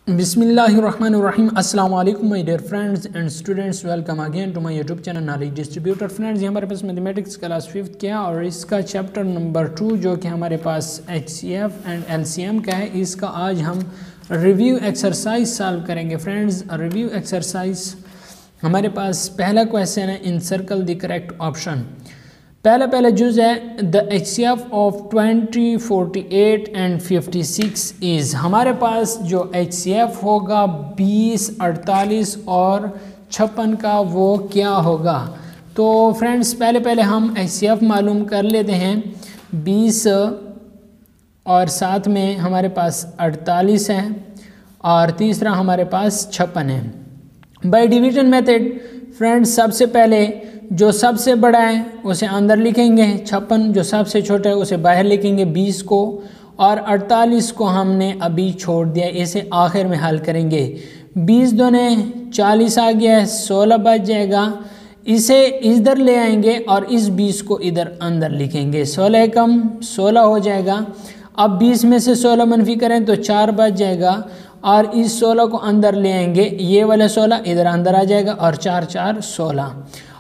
बिस्मिल्लाहिर्रहमानिर्रहीम। अस्सलाम वालेकुम my dear friends and students, welcome again to my YouTube channel knowledge distributor. Friends, ये हमारे पास मैथमेटिक्स क्लास 5th का और इसका चैप्टर नंबर 2 जो कि हमारे पास HCF एंड LCM का है, इसका आज हम रिव्यू एक्सरसाइज सॉल्व करेंगे। फ्रेंड्स, रिव्यू एक्सरसाइज हमारे पास पहला क्वेश्चन है, इन सर्कल द करेक्ट ऑप्शन। पहला जुज है the HCF of 20, 48 and 56 is. हमारे पास जो HCF होगा 20, 48 और 56 का, वो क्या होगा। तो फ्रेंड्स, पहले हम HCF मालूम कर लेते हैं। 20 और साथ में हमारे पास 48 है और तीसरा हमारे पास 56 है। बाय डिवीजन मेथड फ्रेंड्स, सबसे पहले जो सबसे बड़ा है उसे अंदर लिखेंगे, 56 जो सबसे छोटा है उसे बाहर लिखेंगे 20 को, और 48 को हमने अभी छोड़ दिया, इसे आखिर में हल करेंगे। 20 दूने 40 आ गया है, 16 बच जाएगा, इसे इधर ले आएंगे और इस 20 को इधर अंदर लिखेंगे। 16 कम 16 हो जाएगा। अब 20 में से 16 मनफी करें तो 4 बच जाएगा और इस 16 को अंदर ले आएंगे, ये वाला 16 इधर अंदर आ जाएगा और 4 4 16।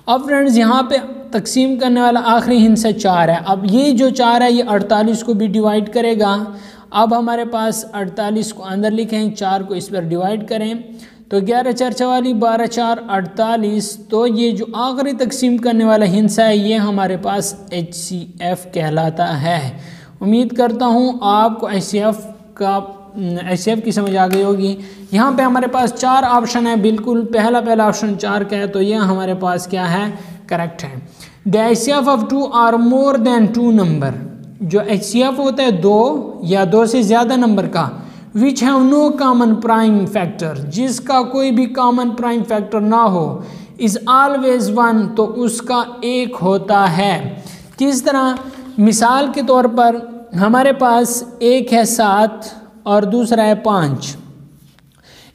अब फ्रेंड्स, यहाँ पे तकसीम करने वाला आखिरी हिस्सा 4 है। अब ये जो 4 है ये 48 को भी डिवाइड करेगा। अब हमारे पास 48 को अंदर लिखें, 4 को इस पर डिवाइड करें तो 11 4 44, 12 4 48। तो ये जो आखिरी तकसीम करने वाला हिस्सा है ये हमारे पास HCF कहलाता है। उम्मीद करता हूँ आपको HCF की समझ आ गई होगी। यहाँ पे हमारे पास 4 ऑप्शन है, बिल्कुल पहला ऑप्शन 4 का है, तो ये हमारे पास क्या है, करेक्ट है। The HCF of 2 or more than 2 number, जो HCF होता है 2 या 2 से ज़्यादा नंबर का, which have no common prime factor, जिसका कोई भी कॉमन प्राइम फैक्टर ना हो, इज़ ऑलवेज 1, तो उसका 1 होता है। किस तरह? मिसाल के तौर पर हमारे पास एक है 7 और दूसरा है 5।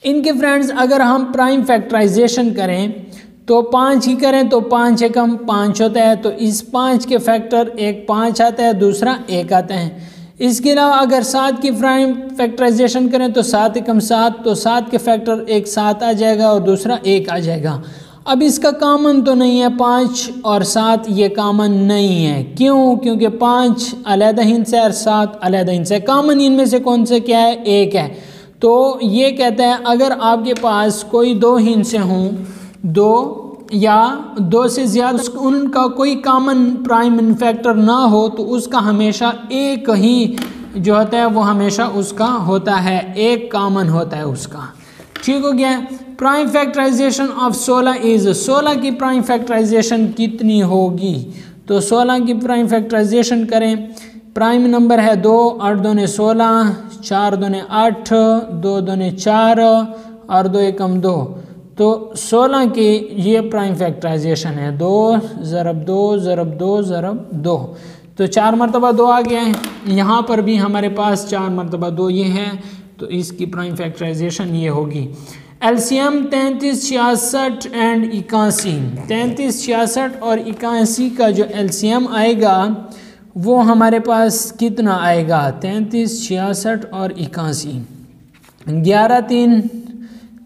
इनके फ्रेंड्स अगर हम प्राइम फैक्टराइजेशन करें तो 5 ही करें तो 5 एकम 5 होता है, तो इस 5 के फैक्टर एक 5 आता है, दूसरा 1 आता है। इसके अलावा अगर 7 की प्राइम फैक्टराइजेशन करें तो 7 एकम 7, तो 7 के फैक्टर एक 7 आ जाएगा और दूसरा 1 आ जाएगा। अब इसका कॉमन तो नहीं है, 5 और 7 ये कॉमन नहीं है। क्यों? क्योंकि 5 अलहदा हिस्सा है और 7 अलहदा हिस्सा है। कॉमन इनमें से कौन सा क्या है? 1 है। तो ये कहता है अगर आपके पास कोई 2 हिस्से हों, 2 या 2 से ज़्यादा, उनका कोई कॉमन प्राइम फैक्टर ना हो, तो उसका हमेशा 1 ही जो होता है वो हमेशा उसका होता है, 1 कॉमन होता है उसका। ठीक हो गया। प्राइम फैक्टराइजेशन ऑफ 16 इज, 16 की प्राइम फैक्टराइजेशन कितनी होगी? तो 16 की प्राइम फैक्टराइजेशन करें। प्राइम नंबर है 2, 8 दूने 16, 4 दूने 8, 2 दूने 4 और 2 एकम 2, तो 16 की ये प्राइम फैक्टराइजेशन है 2 ज़रब 2 ज़रब 2 ज़रब 2, तो 4 मरतबा 2 आ गया है। यहाँ पर भी हमारे पास 4 मरतबा 2 ये है, तो इसकी प्राइम फैक्टराइजेशन ये होगी। LCM 33, 66 and 81। 33, 66 और 81 का जो LCM आएगा वो हमारे पास कितना आएगा? 33, 66 और 81। 11 3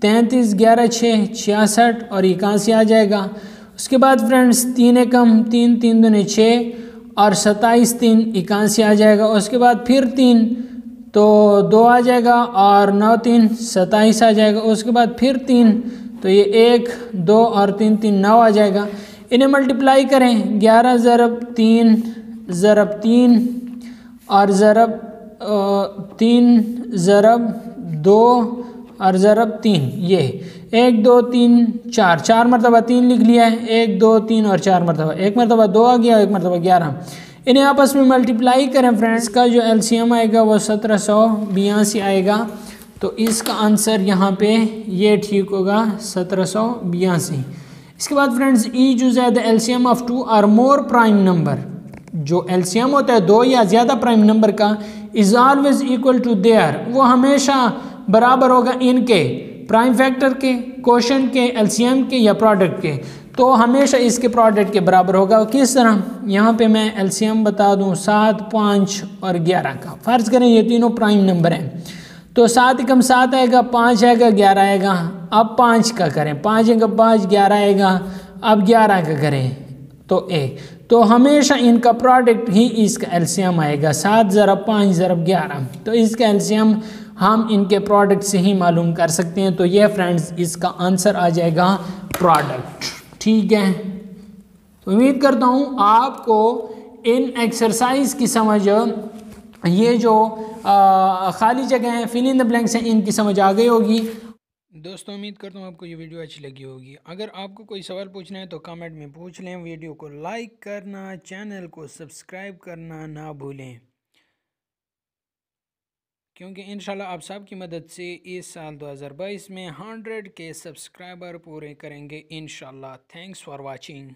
33, 11 6 66 और 81 आ जाएगा। उसके बाद फ्रेंड्स 3 एकम 3, 3 दूने 6 और 27 3 81 आ जाएगा। उसके बाद फिर 3 तो 2 आ जाएगा और 9 3 27 आ जाएगा। उसके बाद फिर 3 तो ये 1 2 और 3 3 9 आ जाएगा। इन्हें मल्टीप्लाई करें, 11 ज़रब 3 ज़रब 3 और ज़रब 3 ज़रब 2 और ज़रब 3, ये 1 2 3 4, 4 मरतबा 3 लिख लिया है, 1 2 3 और 4 मरतबा, 1 मरतबा 2 आ गया, 1 मरतबा 11। इन्हें आपस में मल्टीप्लाई करें फ्रेंड्स, का जो LCM आएगा वो 1782 आएगा। तो इसका आंसर यहाँ पे ये ठीक होगा, 1782। इसके बाद फ्रेंड्स ई जो है the LCM of 2 or more prime number, जो LCM होता है 2 या ज़्यादा प्राइम नंबर का, is always equal to their, वो हमेशा बराबर होगा इनके प्राइम फैक्टर के, क्वोशंट के, LCM के या प्रोडक्ट के, तो हमेशा इसके प्रोडक्ट के बराबर होगा। किस तरह? यहाँ पे मैं LCM बता दूँ 7 5 और 11 का। फ़र्ज़ करें ये तीनों प्राइम नंबर हैं, तो 7 एकम 7 आएगा, 5 आएगा, 11 आएगा। अब 5 का करें, 5 एकम 5, 11 आएगा। अब 11 का करें तो तो हमेशा इनका प्रोडक्ट ही इसका एलसीएम आएगा। 7 ज़रब 5 ज़रब 11, तो इसका एलसीएम हम इनके प्रोडक्ट से ही मालूम कर सकते हैं। तो ये फ्रेंड्स इसका आंसर आ जाएगा प्रोडक्ट। ठीक है, तो उम्मीद करता हूँ आपको इन एक्सरसाइज की समझ, ये जो खाली जगह हैं फिल इन द ब्लैंक्स हैं, इनकी समझ आ गई होगी। दोस्तों उम्मीद करता हूँ आपको ये वीडियो अच्छी लगी होगी। अगर आपको कोई सवाल पूछना है तो कमेंट में पूछ लें। वीडियो को लाइक करना, चैनल को सब्सक्राइब करना ना भूलें, क्योंकि इंशाल्लाह आप सबकी मदद से इस साल 2022 में 100 के सब्सक्राइबर पूरे करेंगे इंशाल्लाह। Thanks for watching.